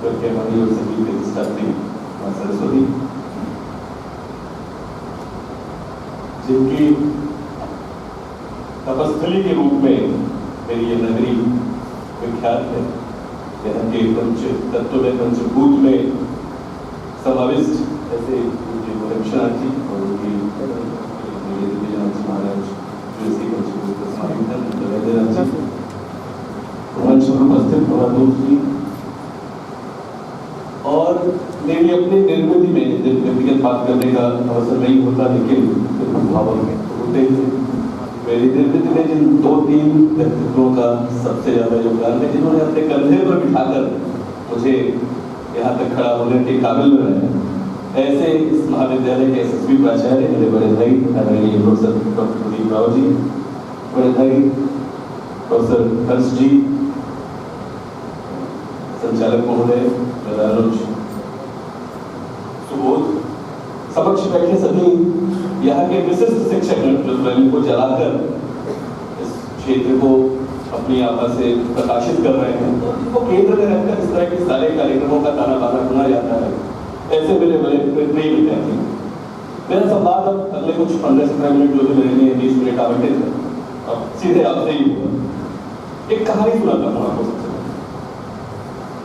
मणि और सभी प्रतिष्ठात्री मां सरस्वती, जिनकी तपस्थली के रूप में मेरी ये नगरी विख्यात है। यहाँ के पंच तत्व में, पंचभूत में समाविष्ट ऐसे उनके गोरक्षनाथ जी और उनकी महाराज जो इसी पंचभूत में समाहित है, वैद्यनाथ जी, मंच पर उपस्थित महादूत जी, और मेरी अपनी निर्मिति में जब व्यक्तिगत बात करने का अवसर नहीं होता, लेकिन भावक में होते ही मेरी निर्मिति में जिन 2-3 व्यक्तित्वों का सबसे ज्यादा योगदान है, जिन्होंने अपने कंधे पर बिठाकर मुझे यहाँ तक खड़ा होने के काबिल बनाया, ऐसे इस महाविद्यालय के यशस्वी प्राचार्य मेरे बड़े भाई आदरणीय प्रोफेसर डॉक्टर प्रदीप राव जी, बड़े भाई प्रोफेसर हर्ष जी, संचालक महोदय अनुज सुबोध, समक्ष बैठे सभी यहाँ के विशिष्ट शिक्षक जो स्वयं को जलाकर इस क्षेत्र को अपनी आभा से प्रकाशित कर रहे हैं, तो इनको केंद्र में रखकर इस तरह के सारे कार्यक्रमों का ताना बाना सुना जाता है। ऐसे मेरे बड़े प्रिय विद्यार्थी, मेरा संवाद अब अगले कुछ 15-17 मिनट जो भी मेरे लिए 20 मिनट आवंटित है, अब सीधे आपसे ही होगा। एक कहानी सुनाता हूँ आपको। सबसे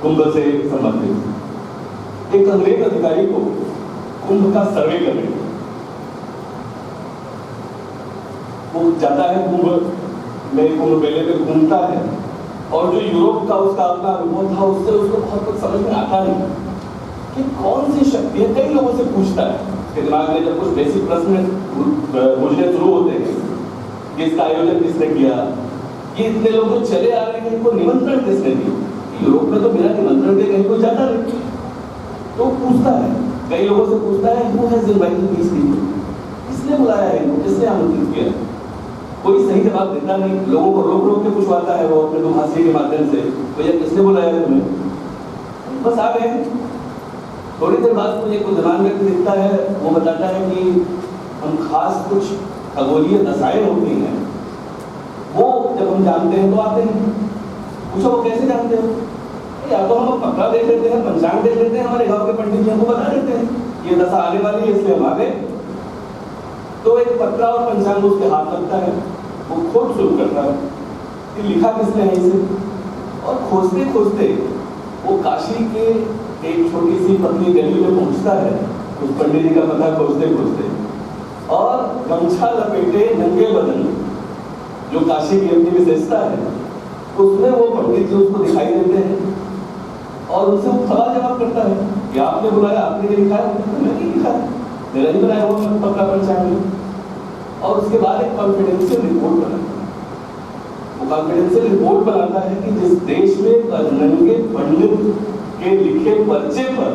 कुंभ से संबंधित एक अंग्रेज अधिकारी को कुंभ का सर्वे करने वो जाता है, कुंभ मेले में घूमता है, और जो यूरोप का उसका अपना अनुभव था, उससे उसको बहुत कुछ समझ में आता नहीं कि कौन सी शक्ति है। कई लोगों से पूछता है, उसके दिमाग में जब कुछ बेसिक प्रश्न पूछने शुरू होते हैं कि इसका आयोजन किसने किया, ये इतने लोग चले आ रहे हैं, इनको निमंत्रण किसने दिया, यूरोप में तो बिना निमंत्रण के कहीं कोई जाता नहीं। तो पूछता है, कई लोगों से पूछता है, who has invited these people, किसने बुलाया है इनको, किसने आमंत्रित किया। कोई सही जवाब देता नहीं, लोगों को रोक रोक के पूछवाता है वो अपने दुभाषी के माध्यम से, भैया किसने बुलाया है तुम्हें, बस आ गए। थोड़ी देर बाद मुझे कोई जवान व्यक्ति दिखता है, वो बताता है कि हम खास कुछ खगोलीय दशाएं होती हैं, वो जब हम जानते हैं तो आते हैं। पूछो वो कैसे जानते हो, या तो हम पत्रा देख लेते हैं, पंचांग देख लेते हैं, हमारे गांव के पंडित जी हमको बता देते हैं ये दशा आने वाली है इसलिए हम आ गए। तो एक पत्रा और पंचांग उसके हाथ लगता है, वो खोज शुरू करता है कि लिखा किसने है इसे, और खोजते खोजते वो काशी के एक छोटी सी पतली गली में पहुंचता है, उस पंडित जी का पता खोजते खोजते, और गमछा लपेटे नंगे बदन जो काशी की अपनी विशेषता है, उसमें वो पंडित जी उसको दिखाई देते हैं, और उनसे वो सवाल जवाब करता है कि आपने बुलाया, आपने लिखा है, मैंने लिखा है, मेरा ही बनाया हुआ पत्रा पंचांग। और उसके बाद एक कॉन्फिडेंशियल रिपोर्ट बनाता है। वो कॉन्फिडेंशियल रिपोर्ट बनाता है कि जिस देश में नंगे पंडित के लिखे पर्चे पर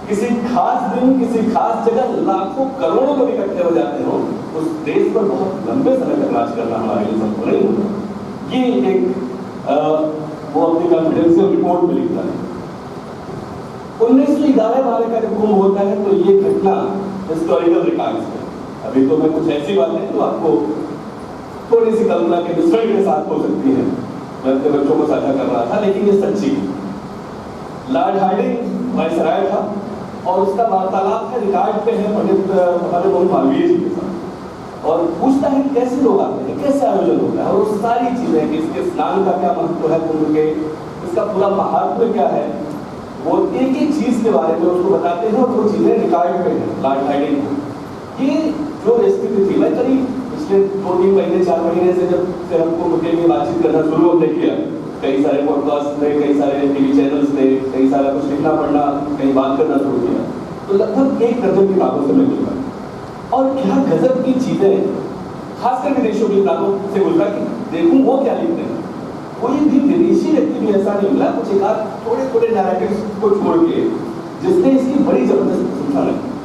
किसी खास दिन किसी खास जगह लाखों करोड़ों लोग इकट्ठे हो जाते हो, उस देश पर बहुत लंबे समय तक राज करना हमारे लिए संभव नहीं होता। ये एक वो अपनी कॉन्फिडेंशियल रिपोर्ट में लिखता है। 1911 वाले का जब कुंभ होता है तो ये घटना हिस्टोरिकल रिकॉर्ड्स है। अभी तो मैं कुछ ऐसी बातें तो आपको थोड़ी सी कल्पना के मिश्रण के साथ हो सकती है, मैं अपने बच्चों को साझा कर रहा था, लेकिन ये सच्ची लॉर्ड हार्डिंग वायसराय था, और उसका वार्तालाप है रिकॉर्ड पे है पंडित हमारे मोहन मालवीय जी के साथ, और पूछता है कैसे लोग आते हैं, कैसे आयोजन होता है, और वो सारी चीजें कि इसके स्नान का क्या महत्व है कुंभ के, इसका पूरा महात्म्य क्या है, वो एक एक चीज के बारे में उसको बताते हैं, और वो चीजें रिकॉर्ड पे है लॉर्ड हार्डिंग को। ये जो स्थिति थी, मैं करीब पिछले 2-3 महीने 4 महीने से जब से हमको के लिए बातचीत करना शुरू हमने किया, कई सारे पॉडकास्ट थे, कई सारे टीवी चैनल्स थे, कई सारा कुछ लिखना पढ़ना, कहीं बात करना शुरू किया, तो लगभग 1 दर्जन किताबों से मैं मिल रहा, और क्या गजब की चीजें, खासकर विदेशों की किताबों से गुजरा कि देखूं वो क्या लिखते हैं। कोई भी विदेशी व्यक्ति भी ऐसा नहीं मिला, कुछ एक आध थोड़े नैरेटिव्स को छोड़ के जिसने इसकी बड़ी जबरदस्त प्रशंसा की।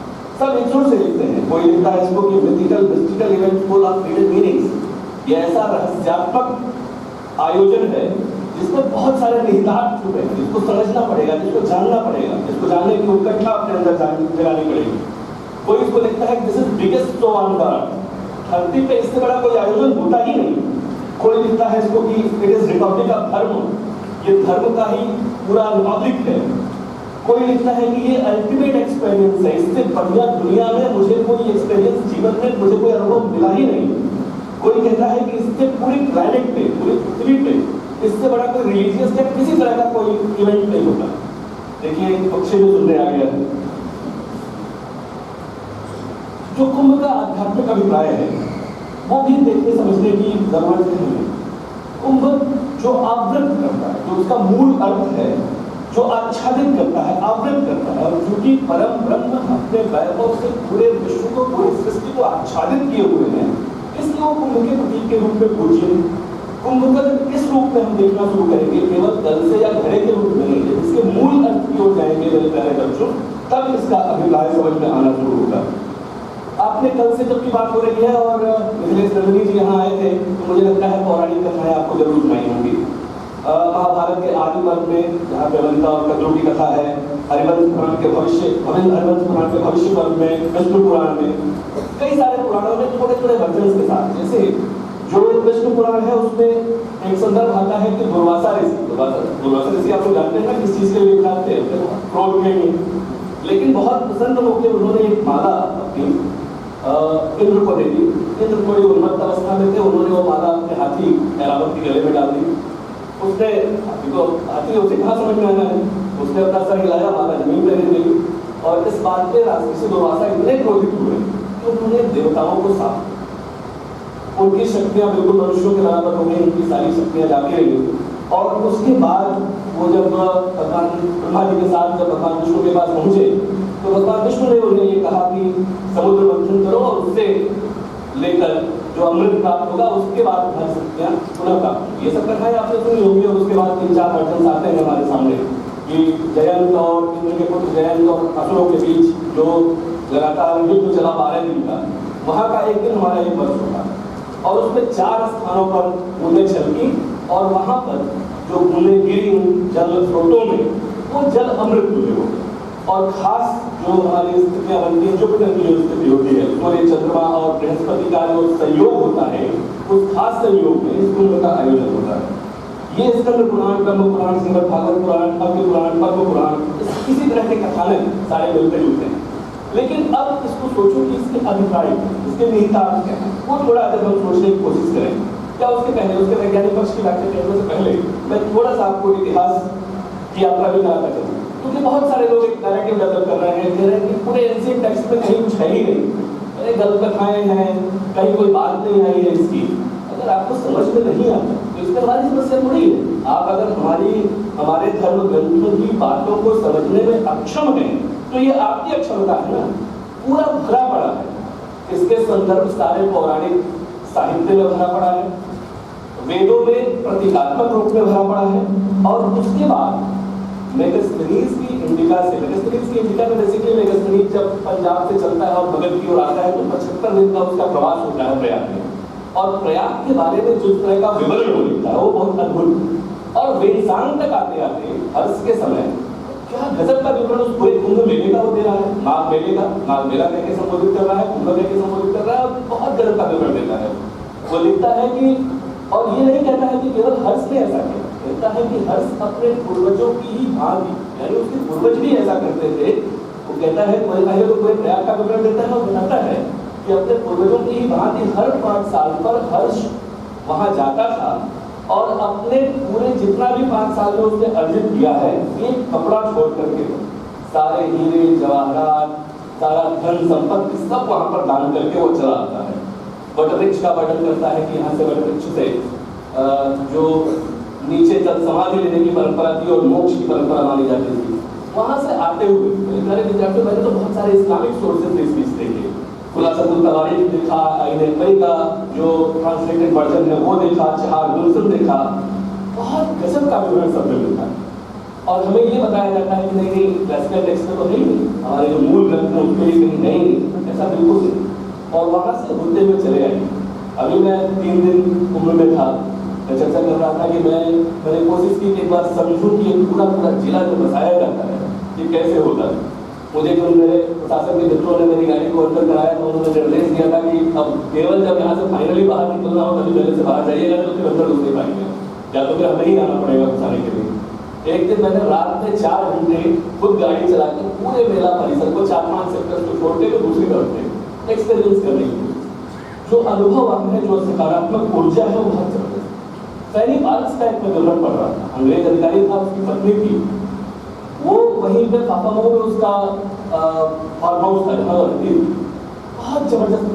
सब एक जोर से लिखते हैं, कोई लिखता है इसको कि mystical event full of hidden meanings, ये ऐसा रहस्यात्मक आयोजन है जिसमें बहुत सारे निहितार्थ छुपे हैं, जिसको समझना पड़ेगा, जिसको जानना पड़ेगा, जिसको जानने की उत्कंठा अपने अंदर जगानी पड़ेगी। कोई इसको लिखता है this is biggest show on the earth, धरती पे इससे बड़ा कोई आयोजन होता ही नहीं। कोई लिखता है इसको कि इट इज रिपब्लिक ऑफ धर्म, ये धर्म का ही पूरा रिपब्लिक है। कोई लिखता है कि ये अल्टीमेट एक्सपीरियंस है, इससे बढ़िया दुनिया में मुझे कोई एक्सपीरियंस, जीवन में मुझे कोई अनुभव मिला ही नहीं। कोई कहता है कि इससे पूरी प्लैनेट पे, पूरी पृथ्वी पे इससे बड़ा कोई रिलीजियस या किसी तरह का कोई इवेंट नहीं होता। देखिए पक्षी जो सुनने आ गया, जो कुंभ का आध्यात्मिक अभिप्राय है वो भी देखने समझने की जरूरत है हमें। कुंभ जो आवृत करता है, जो उसका मूल अर्थ है, जो आच्छादित करता है, आवृत करता है, और क्योंकि परम ब्रह्म अपने वैभव से पूरे विश्व को, पूरी सृष्टि को आच्छादित किए हुए हैं, इसलिए वो कुंभ के प्रतीक के रूप में पूज्य। कुंभ का जब किस रूप में हम देखना शुरू करेंगे, केवल दल से या घड़े के रूप में नहीं, जब इसके मूल अर्थ की ओर जाएंगे मेरे प्यारे बच्चों, तब इसका अभिप्राय समझ में आना शुरू होगा। आपने कल से जब की बात हो रही है और मिथिलेश नंदनी जी यहाँ आए थे, तो मुझे लगता है पौराणिक कथाएं आपको जरूर सुनाई होंगी। महाभारत के आदि पर्व में जहाँ पे अवंता और कद्रू की कथा है, हरिवंश पुराण के भविष्य पर्व में, विष्णु पुराण में, कई सारे पुराणों में थोड़े थोड़े वर्जन के साथ, जैसे जो विष्णु पुराण है उसमें एक संदर्भ आता है कि दुर्वासा ऋषि आप लोग जानते हैं ना किस चीज के लिए लिखाते हैं, क्रोध के लिए, लेकिन बहुत प्रसन्न होकर उन्होंने एक माला अपनी इंद्र को दे दी। इंद्र थोड़ी उन्मत्त अवस्था में थे, उन्होंने वो माला अपने हाथी ऐरावत के गले में डाल दी। उसने हाथी उसे कहाँ समझ में आना है, उसने अपना सर हिलाया, माला जमीन पर गिर गई। और इस बात पे राक्षसी दुर्वासा इतने क्रोधित हुए कि उन्होंने देवताओं को साफ, उनकी शक्तियां बिल्कुल मनुष्यों के बराबर हो गई, उनकी सारी शक्तियां जाके रही। और उसके बाद वो जब भगवान ब्रह्मा जी के साथ जब भगवान विष्णु के पास पहुंचे, तो भगवान विष्णु ने उन्हें ये कहा कि समुद्र मंथन करो और उससे लेकर जो अमृत प्राप्त होगा उसके बाद हर शक्तियां पुनः प्राप्त। ये सब कथाएं आपने सुनी होंगी। और उसके बाद 3-4 वर्जन आते हैं हमारे सामने कि जयंत और इंद्र के पुत्र जयंत और असुरों के बीच जो लगातार युद्ध चला 12 दिन का, वहां का एक दिन हमारा एक वर्ष होता है और उसमें 4 स्थानों पर बूंदें छलकी और वहां पर जो बूंदें गिरी जल स्रोतों में वो जल अमृत हुए हो। और खास जो हमारी स्थितियां बनती है, जुपिटर की जो स्थिति होती है, सूर्य चंद्रमा और बृहस्पति का जो संयोग होता है, उस खास संयोग में इस कुंभ का आयोजन होता है। ये स्कंद पुराण, ब्रह्म पुराण, श्रीमद् भागवत पुराण, अग्नि पुराण, पद्म पुराण, किसी तरह के कथानक सारे मिलते जुलते हैं। लेकिन अब इसको सोचो कि इसके अभिप्राय, इसके निहितार्थ क्या है, वो थोड़ा जब हम सोचने की कोशिश करें, क्या उसके पहले, उसके वैज्ञानिक पक्ष की व्याख्या करने से पहले मैं थोड़ा सा आपको इतिहास की यात्रा भी कराता चलूँ। क्योंकि बहुत सारे लोग एक नैरेटिव डेवलप कर रहे हैं, कह रहे हैं कि पूरे एंशिएंट टेक्स्ट में कहीं कुछ है ही नहीं, अरे गलत कथाएं हैं, कहीं कोई बात नहीं आई है इसकी। अगर आपको समझ में नहीं आता तो इसमें हमारी समस्या थोड़ी है। आप अगर हमारे धर्म ग्रंथों की बातों को समझने में अक्षम हैं तो ये आपकी अक्षमता है ना। पूरा भरा पड़ा है, इसके संदर्भ सारे पौराणिक साहित्य में भरा पड़ा है, वेदों में प्रतीकात्मक रूप में भरा पड़ा है। और उसके बाद मेगास्थनीज की इंडिका में बेसिकली मेगास्थनीज जब पंजाब से चलता है और मगध की ओर आता है तो 75 दिन का उसका प्रवास होता है प्रयाग में। और प्रयाग के बारे में जिस तरह का विवरण हो लिखता है वो बहुत अद्भुत। और वेदांत तक आते आते हर्ष के समय क्या गजब का विवरण उस पूरे कुंभ मेले का वो दे रहा है। माघ मेले का, माघ मेला कह के संबोधित कर रहा है, कुंभ कह के संबोधित कर रहा है, और बहुत गजब का विवरण देता है। वो लिखता है कि, और ये नहीं कहता है कि केवल हर्ष ने ऐसा किया, कहता है कि हर्ष अपने पूर्वजों की ही भांति, यानी उसके पूर्वज भी ऐसा करते थे। वो कहता है, पहले तो कोई प्रयाग का विवरण देता है और बताता है कि अपने पूर्वजों की ही भांति हर 5 साल पर हर्ष वहां जाता था और अपने पूरे जितना भी 5 साल में उसने अर्जित किया है, एक कपड़ा छोड़ करके सारे हीरे जवाहरात, सारा धन संपत्ति सब वहां पर दान करके वो चला आता है। वटवृक्ष का वर्णन करता है कि यहाँ से वटवृक्ष से जो नीचे जब समाधि लेने की परंपरा थी और मोक्ष की परंपरा मानी जाती थी, वहां से आते हुए मेरे विद्यार्थियों, मैंने तो बहुत सारे इस्लामिक सोर्सेज इस बीच देखे। खुलासतुल तवारीख देखा, आईन-ए-नबी का जो ट्रांसलेटेड वर्जन है वो देखा, चहार दुलसन देखा, बहुत गजब का विवरण सब में मिलता है। और हमें ये बताया जाता है कि नहीं क्लासिकल टेक्स्ट में तो है ही नहीं, हमारे जो मूल ग्रंथ है उसके लिए कहीं नहीं, ऐसा बिल्कुल नहीं। और वहां से होते हुए चले आए। अभी मैं 3 दिन कुंभ में था, मैं चर्चा कर रहा था कि मैंने कोशिश की कि एक बार समझूं कि ये पूरा जिला जो बसाया जाता है ये कैसे होता है। मुझे जो मेरे प्रशासन के मित्रों ने मेरी गाड़ी को अंदर कराया तो उन्होंने निर्देश दिया था कि अब केवल जब यहाँ से फाइनली बाहर निकलना हो तभी पहले से बाहर जाइएगा, तो फिर अंदर घुस नहीं पाएंगे, या तो फिर हमें ही आना पड़ेगा घुसाने के लिए। एक दिन मैंने रात में 4 घंटे खुद गाड़ी चला के पूरे मेला परिसर को 4-5 सेक्टर को छोड़ के दूसरी तरफ पे एक्सपीरियंस करने की जो अनुभव है, जो सकारात्मक ऊर्जा है, वो बहुत जबरदस्त। फैनी पार्क्स का एक विवरण पढ़ रहा था, अंग्रेज अधिकारी था, उसकी पत्नी थी, वो वहीं पे पापामो में उसका फार्म हाउस था जहाँ रहती थी। बहुत जबरदस्त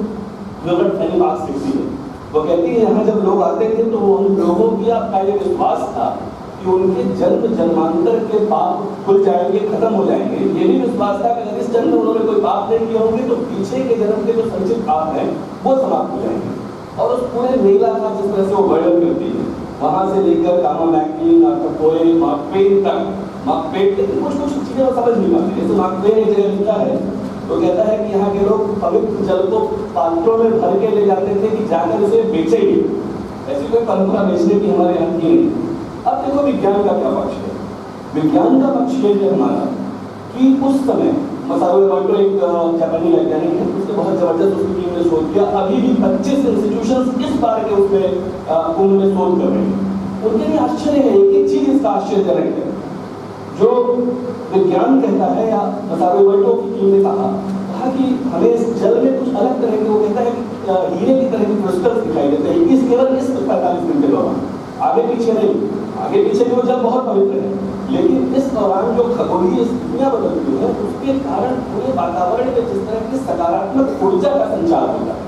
विवरण फैनी पार्क्स लिखती है। वो कहती है यहाँ जब लोग आते थे तो उन लोगों की आपका ये विश्वास था कि उनके जन्म जन्मांतर के पाप खुल जाएंगे, खत्म हो जाएंगे। ये भी विश्वास था कि अगर इस जन्म में उन्होंने कोई पाप नहीं किए होंगे तो पीछे के जन्म के जो संचित पाप हैं वो समाप्त हो जाएंगे। और उस पूरे मेला का जिस तरह से वो वर्णन करती है, वहां से लेकर कामा मैकिन, कपोए, मार्कपेन तक, मार्कपेन कुछ चीजें वो समझ नहीं पाते। जैसे मार्कपेन एक जगह लिखा है तो कहता है कि यहाँ के लोग पवित्र जल को पात्रों में भर के ले जाते थे कि जाकर उसे बेचेंगे। ऐसी कोई परंपरा बेचने की हमारे यहाँ की नहीं। अब देखो विज्ञान का क्या पक्ष है। विज्ञान का पक्ष ये है हमारा कि उस समय मसारो एमोटो एक जापानी वैज्ञानिक है, उसने बहुत जबरदस्त उसकी टीम ने शोध किया। अभी भी 25 इंस्टीट्यूशंस इस बार के उसमें कुंभ में शोध कर रहे हैं। उनके लिए आश्चर्य है, एक चीज इसका आश्चर्यजनक है जो विज्ञान कहता है, या मसारो एमोटो की टीम ने कहा कि हमें इस जल में कुछ अलग तरह के, वो कहता है कि हीरे की तरह के क्रिस्टल्स दिखाई देते हैं। इस केवल इस 45 मिनट के दौरान, आगे पीछे नहीं, आगे पीछे भी वो जल बहुत पवित्र है, लेकिन इस दौरान जो खगोलीय स्थितियां बदलती हैं उसके कारण पूरे वातावरण में जिस तरह की सकारात्मक ऊर्जा का संचार होता है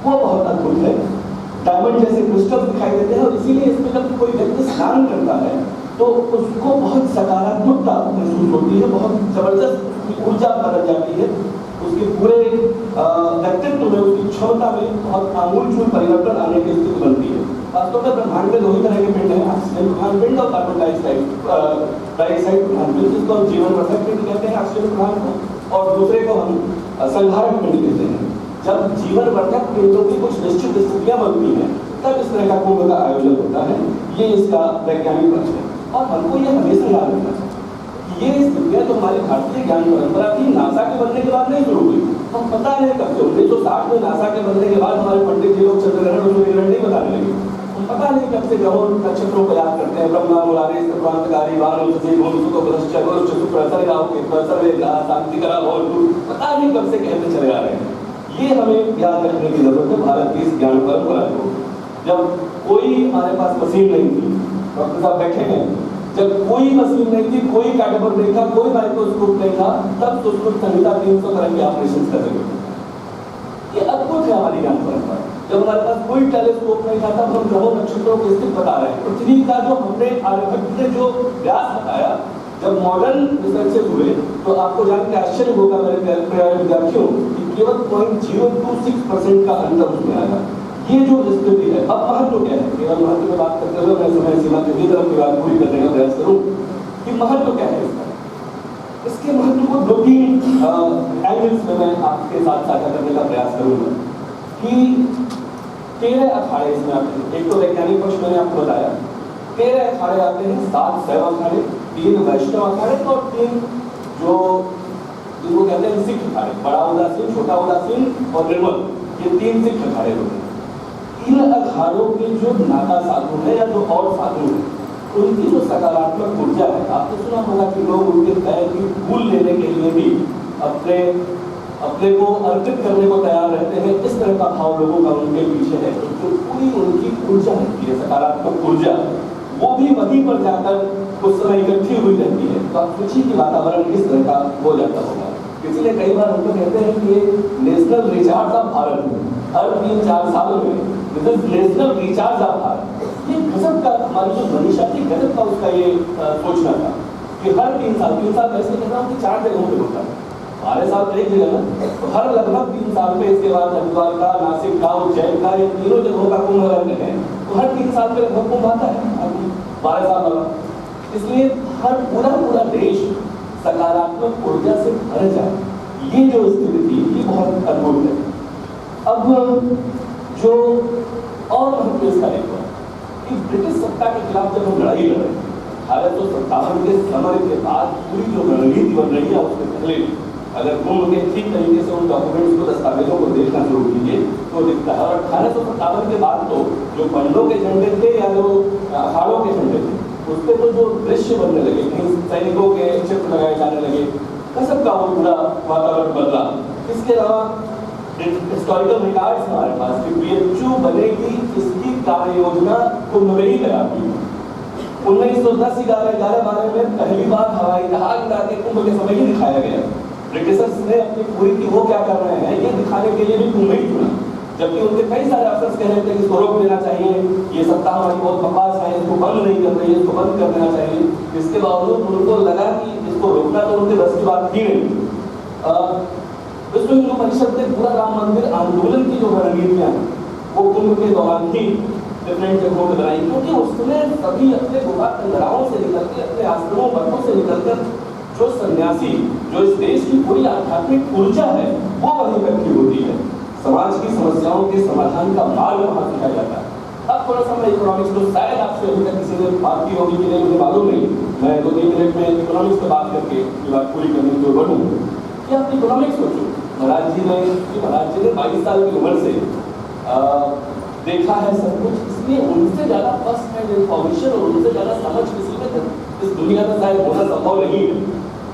वो बहुत अद्भुत है। डायमंड जैसे क्रिस्टल दिखाई देते हैं और इसीलिए इसमें जब कोई व्यक्ति स्नान करता है तो उसको बहुत सकारात्मकता महसूस होती है, बहुत जबरदस्त ऊर्जा बदल जाती है, उसके पूरे व्यक्तित्व में, उसकी क्षमता में बहुत आमूलचूल परिवर्तन आने की स्थिति बनती है। वास्तव में ब्रह्मांड में 2 ही तरह के पिंड हैं, ऑक्सीजन प्रधान पिंड और कार्बन डाइऑक्साइड प्रधान पिंड, जिसको हम जीवन वर्धक पिंड कहते हैं ऑक्सीजन प्रधान को, और दूसरे को हम संहारक पिंड कहते हैं। जब जीवन वर्धक पिंडों की कुछ निश्चित स्थितियां बनती हैं तब इस तरह का कुंभ का आयोजन होता है। ये इसका वैज्ञानिक पक्ष है और हमको ये हमेशा याद रखना चाहिए कि ये स्थितियां तो हमारी भारतीय ज्ञान परंपरा थी, नासा के बनने के बाद नहीं शुरू हुई। हम पता नहीं कब से 1960 में नासा के बनने के बाद हमारे पंडित जी लोग चंद्रग्रहण और सूर्यग्रहण नहीं बताने लगे। हम पता नहीं कब से ग्रहों नक्षत्रों को याद करते हैं, ब्रह्मा मुरारी प्रांतकारी वारुण सजी भूमि को प्रश्चर और शुक्र सर्वे के सर्वे ग्रह शांति करा और पता नहीं कब से कहते चले आ रहे हैं। ये हमें याद रखने की जरूरत है भारत की इस ज्ञान परंपरा को। जब कोई हमारे पास मशीन नहीं थी, डॉक्टर साहब बैठे हैं, जब कोई मशीन नहीं थी, कोई कैटेपर नहीं था, कोई माइक्रोस्कोप नहीं था, तब तो उसको संहिता 300 तरह के ऑपरेशन कर रहे थे। ये अद्भुत है हमारी ज्ञान परंपरा। जब हमारे पास कोई टेलीस्कोप नहीं था तब हम ग्रहों नक्षत्रों की स्थिति बता रहे हैं। पृथ्वी का जो हमने आर्यभट्ट ने जो व्यास बताया, जब मॉडर्न रिसर्चेस हुए तो आपको जान के आश्चर्य होगा मेरे प्यारे विद्यार्थियों कि केवल 0.026% का अंतर उसमें आया। ये जो स्थिति है, अब महत्व क्या है, केवल महत्व में बात करते हुए मैं समय सीमा के भीतर अपनी बात पूरी करने का प्रयास करूं कि महत्व क्या है इसका। इसके महत्व को 2-3 एंगल्स में मैं आपके साथ साझा करने का प्रयास करूंगा कि 13 अखाड़े इसमें आते हैं। एक तो वैज्ञानिक पक्ष मैंने आपको बताया, 13 अखाड़े आते हैं, 7 शैव अखाड़े, 3 वैष्णव अखाड़े और 3 जो जिनको कहते हैं सिख अखाड़े, बड़ा उदासीन, छोटा उदासीन और निर्मल, ये 3 सिख अखाड़े होते हैं। इन अखाड़ों के जो नाता साधु है या जो और साधु है, उनकी जो सकारात्मक ऊर्जा है, आपने सुना होगा कि लोग उनके पैर की धूल लेने के लिए भी अपने को अर्पित करने को तैयार रहते हैं। इस तरह का भाव लोगों का उनके पीछे है। तो पूरी उनकी ऊर्जा रहती है, सकारात्मक ऊर्जा, वो भी वहीं पर जाकर उस समय इकट्ठी हुई रहती है। तो आप सोचिए कि वातावरण किस तरह का हो जाता होगा। इसलिए कई बार हम तो कहते हैं कि नेशनल रिचार्ज ऑफ भारत, हर 3-4 सालों में नेशनल रिचार्ज ऑफ भारत, ये गजब का हमारी जो मनीषा थी, गजब का उसका ये सोचना था कि हर 3 साल वैसे कहता हूँ कि 4 जगहों पर होता है, 12 साल एक जगह ना, तो हर लगभग 3 साल में इसके बाद हरिद्वार का, नासिक का, उज्जैन का, ये तीनों जगहों का कुंभ रहते हैं। तो हर 3 साल में लगभग कुंभ आता है 12 साल वाला। इसलिए हर पूरा देश सकारात्मक ऊर्जा से भर जाए, ये जो स्थिति थी ये बहुत अद्भुत है। अब जो और महत्व इसका एक कि ब्रिटिश सत्ता के खिलाफ जब हम लड़ाई लड़ रहे थे 1857 के समय के बाद, पूरी जो रणनीति बन रही है उसके पहले अगर कुंभ के ठीक तरीके से उन डॉक्यूमेंट्स को, दस्तावेजों को देखना शुरू कीजिए तो दिखता है। और 1857 के बाद तो जो पंडों के झंडे थे या जो अखाड़ों के झंडे थे, उस पर तो जो दृश्य बनने लगे, कहीं सैनिकों के चित्र लगाए जाने लगे, कसम का वो पूरा वातावरण बदला। इसके अलावा हिस्टोरिकल रिकॉर्ड्स हमारे पास कि बीएचयू बनेगी इसकी कार्य योजना कुंभ में ही तैयार हुई। 1910-11-12 में पहली बार हवाई जहाज उड़ा के कुंभ के समय ही दिखाया गया। ब्रिटिशर्स ने अपनी पूरी की वो क्या कर रहे हैं ये दिखाने के लिए भी कुंभ ही चुना, जबकि उनके कई सारे अफसर्स कह रहे थे कि इसको रोक देना चाहिए, ये सत्ता हमारी बहुत बकवास है, इसको बंद नहीं कर रही है, इसको बंद कर देना चाहिए। इसके बावजूद उनको लगा कि इसको रोकना तो उनके बस की बात थी नहीं। विश्व हिंदू परिषद ने पूरा राम मंदिर आंदोलन की जो रणनीतियां वो कुंभ के दौरान ही डिफरेंट जगहों पर बनाई, क्योंकि उसमें सभी अपने गुफा कंदराओं से निकल के अपने आश्रमों मठों से निकलकर जो सन्यासी जो इस देश की पूरी आध्यात्मिक ऊर्जा है वो वहीं इकट्ठी होती है। समाज की समस्याओं के समाधान का मार्ग वहां दिखाया जाता है। अब थोड़ा सा मैं इकोनॉमिक्स तो शायद आपसे अभी तक किसी ने बात की होगी कि नहीं मुझे मालूम नहीं, मैं 2-3 मिनट में इकोनॉमिक्स पर बात करके बात पूरी करने की ओर बढ़ूँ। कि आप इकोनॉमिक्स सोचो, महाराज जी ने 22 साल की उम्र से देखा है सब कुछ, इसलिए उनसे ज़्यादा फर्स्ट हैंड इन्फॉर्मेशन और उनसे ज़्यादा समझ किसी में इस दुनिया में शायद होना संभव नहीं है।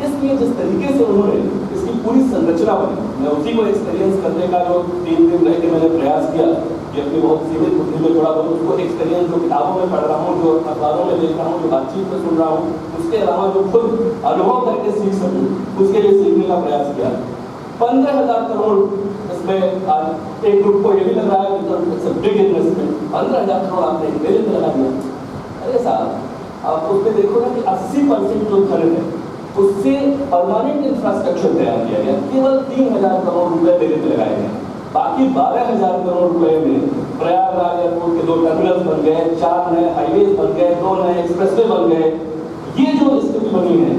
इसलिए जिस तरीके से उन्होंने इसकी पूरी संरचना बनी, मैं उसी को एक्सपीरियंस करने का जो 3 दिन रह के मैंने प्रयास किया कि अपनी बहुत सीमित बुद्धि में थोड़ा बहुत उसको एक्सपीरियंस जो किताबों में पढ़ रहा हूँ, जो अखबारों में देख रहा हूँ, जो बातचीत में सुन रहा हूँ, उसके अलावा जो खुद अनुभव करके सीख सकूँ उसके लिए सीखने का प्रयास किया। 15,000 करोड़ इसमें आज एक ग्रुप को ये भी लग रहा है कि बिग इन्वेस्टमेंट, 15,000 करोड़ आपने एक मेले में लगा दिया। अरे साहब आप उसमें देखो ना कि 80% जो धन है उससे परमानेंट इंफ्रास्ट्रक्चर तैयार किया गया, केवल 3,000 करोड़ रुपए मेले में लगाए गए, बाकी 12,000 करोड़ रुपए में प्रयागराज एयरपोर्ट के 2 टर्मिनल्स बन गए, 4 नए हाईवेज बन गए, 2 नए एक्सप्रेसवे बन गए। ये जो स्थिति बनी है,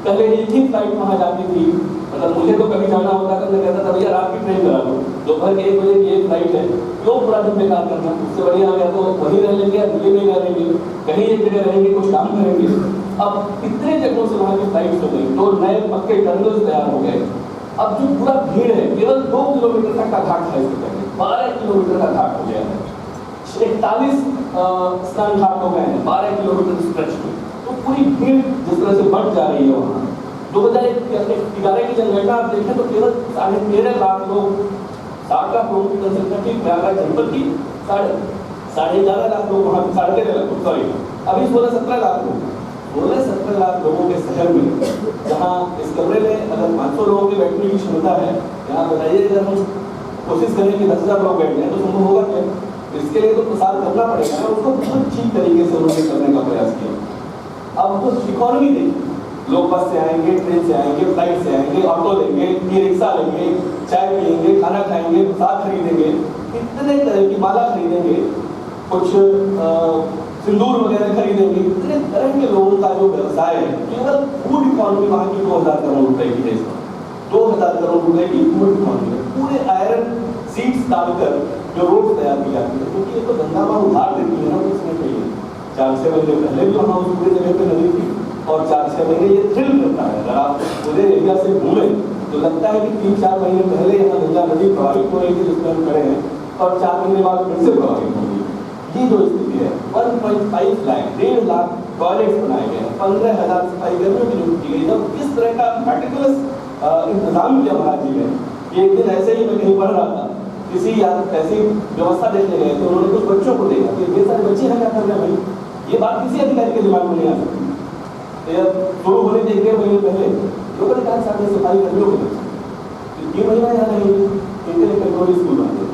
पहले एक ही फ्लाइट वहां जाती थी, मतलब मुझे तो कभी जाना होता था, मैं कहता था भैया रात की ट्रेन करा दो, दोपहर के 1 बजे की एक फ्लाइट है, क्यों पूरा दिन बेकार करना, उससे बढ़िया हम या तो वहीं रह लेंगे या दिल्ली में रहेंगे, कहीं एक जगह रहेंगे, कुछ काम करेंगे। अब इतने जगहों से वहां की फ्लाइट्स हो गई, 2 नए पक्के टर्मिनल्स तैयार हो गए। अब जो पूरा भीड़ है, केवल 2 किलोमीटर तक का घाट है, इसके पहले 12 किलोमीटर का घाट हो गया है, 41 स्नान घाट हो गए हैं 12 किलोमीटर स्ट्रेच में। तो पूरी भीड़ जिस तरह से बढ़ जा रही है वहाँ, 2011 की जनगणना आप देखें तो केवल 13.5 लाख लोग, 60 लाख लोगों की जनसंख्या थी प्रयागराज जनपद की, 11.5 लाख लोग वहाँ, 13.5 लाख लोग, सॉरी, अभी 16-17 लाख लोग, 16-17 लाख लोगों के शहर में, जहाँ इस कमरे में अगर 500 लोगों की बैठने की क्षमता है, यहाँ बताइए अगर हम कोशिश करें कि 10,000 लोग बैठ जाए तो संभव होगा क्या? इसके लिए तो प्रसार करना पड़ेगा ना, उसको बहुत ठीक तरीके से उन्होंने करने का प्रयास किया। अब वो इकोनॉमी देखिए, लोग बस से आएंगे, ट्रेन से आएंगे, फ्लाइट से आएंगे, ऑटो लेंगे, ई रिक्शा लेंगे, चाय पियेंगे, खाना खाएंगे, प्रसाद खरीदेंगे, इतने तरह की माला खरीदेंगे, कुछ सिंदूर वगैरह खरीदेंगे, इतने तरह के लोगों का जो व्यवसाय है, केवल फूड इकोनॉमी वहाँ की 2,000 करोड़ रुपए की है। 2,000 करोड़ रुपए की फूड इकोनॉमी है, पूरे आयरन सीड्स डालकर जो रोड तैयार की जाती है, क्योंकि ये तो गंगा माँ उधार देती है ना, तो इसमें चाहिए 4-6 महीने पहले भी वहाँ उस पूरे जगह पे नदी थी, और 4-6 महीने ये थ्रिल करता है। अगर आप पूरे एरिया से घूमें तो लगता है कि 3-4 महीने पहले यहाँ गंगा नदी प्रभावित हो रही थी जिसमें हम खड़े हैं, और 4 महीने बाद फिर से प्रभावित होगी। ये जो स्थिति है, 1.5 लाख 1.5 लाख टॉयलेट्स बनाए गए, 15,000 सफाई कर्मियों की नियुक्ति की गई। जब किस तरह का मेटिकुलस इंतजाम किया महाराज जी ने। एक दिन ऐसे ही मैं कहीं पढ़ रहा था, किसी ऐसी व्यवस्था देखने गए तो उन्होंने कुछ बच्चों को देखा कि ये सारे बच्चे हैं क्या कर रहे हैं भाई, ये बात किसी अधिकारी के दिमाग में नहीं आ सकती। शुरू होने के 1 महीने पहले लोग अधिकारी साहब ने सफाई कर्मियों को देखा, ये महिला यहाँ नहीं, इनके कंट्रोल स्कूल बना,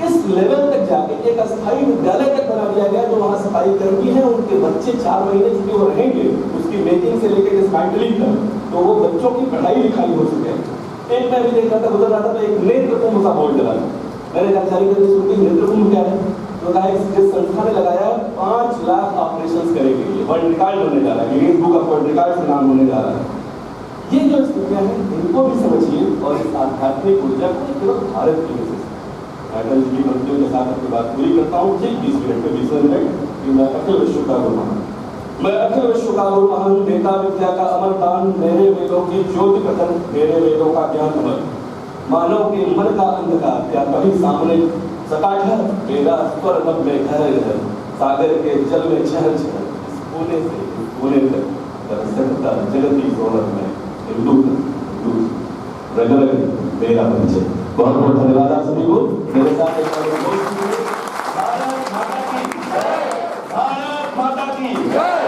इस लेवल तक जाके एक अस्थायी विद्यालय तक बना दिया गया, जो वहाँ सफाई कर्मी है उनके बच्चे 4 महीने चुके वो रहेंगे, उसकी मेकिंग से लेकर डिस्मेंटलिंग तक, तो वो बच्चों की पढ़ाई लिखाई हो चुके हैं। एक मैं भी देख रहा था, गुजर रहा था, तो एक नेत्र कुंभ का बोर्ड लगा, मैंने जानकारी करके सुनती नेत्र कुंभ क्या है, तो कहा जिस संस्था ने लगाया 5 लाख ऑपरेशन करेंगे, वर्ल्ड रिकॉर्ड होने जा रहा है, Guinness book of world record से नाम होने जा रहा है। ये जो स्थितियाँ हैं इनको भी समझिए, और इस आध्यात्मिक ऊर्जा को केवल भारत की वजह से अटल जी मंत्रियों के साथ अपनी बात पूरी करता हूँ, ठीक 20 मिनट में 20 मिनट कि मैं अखिल विश्व का गुरु महान, मैं अखिल विश्व का गुरु महान, देता विद्या का अमर दान, मेरे वेदों की ज्योति प्रकट, मेरे वेदों का ज्ञान अमर, मानव के मन का अंधकार क्या कभी सामने सकाठर, मेरा स्वर में घर घर, सागर के जल में चहल चहल, कोने से इस कोने तक सत्ता जगती सोनर में रगरग मेरा परिचय। बहुत बहुत धन्यवाद आप सभी को। मेरे साथ एक भारत माता की जय, भारत माता की जय।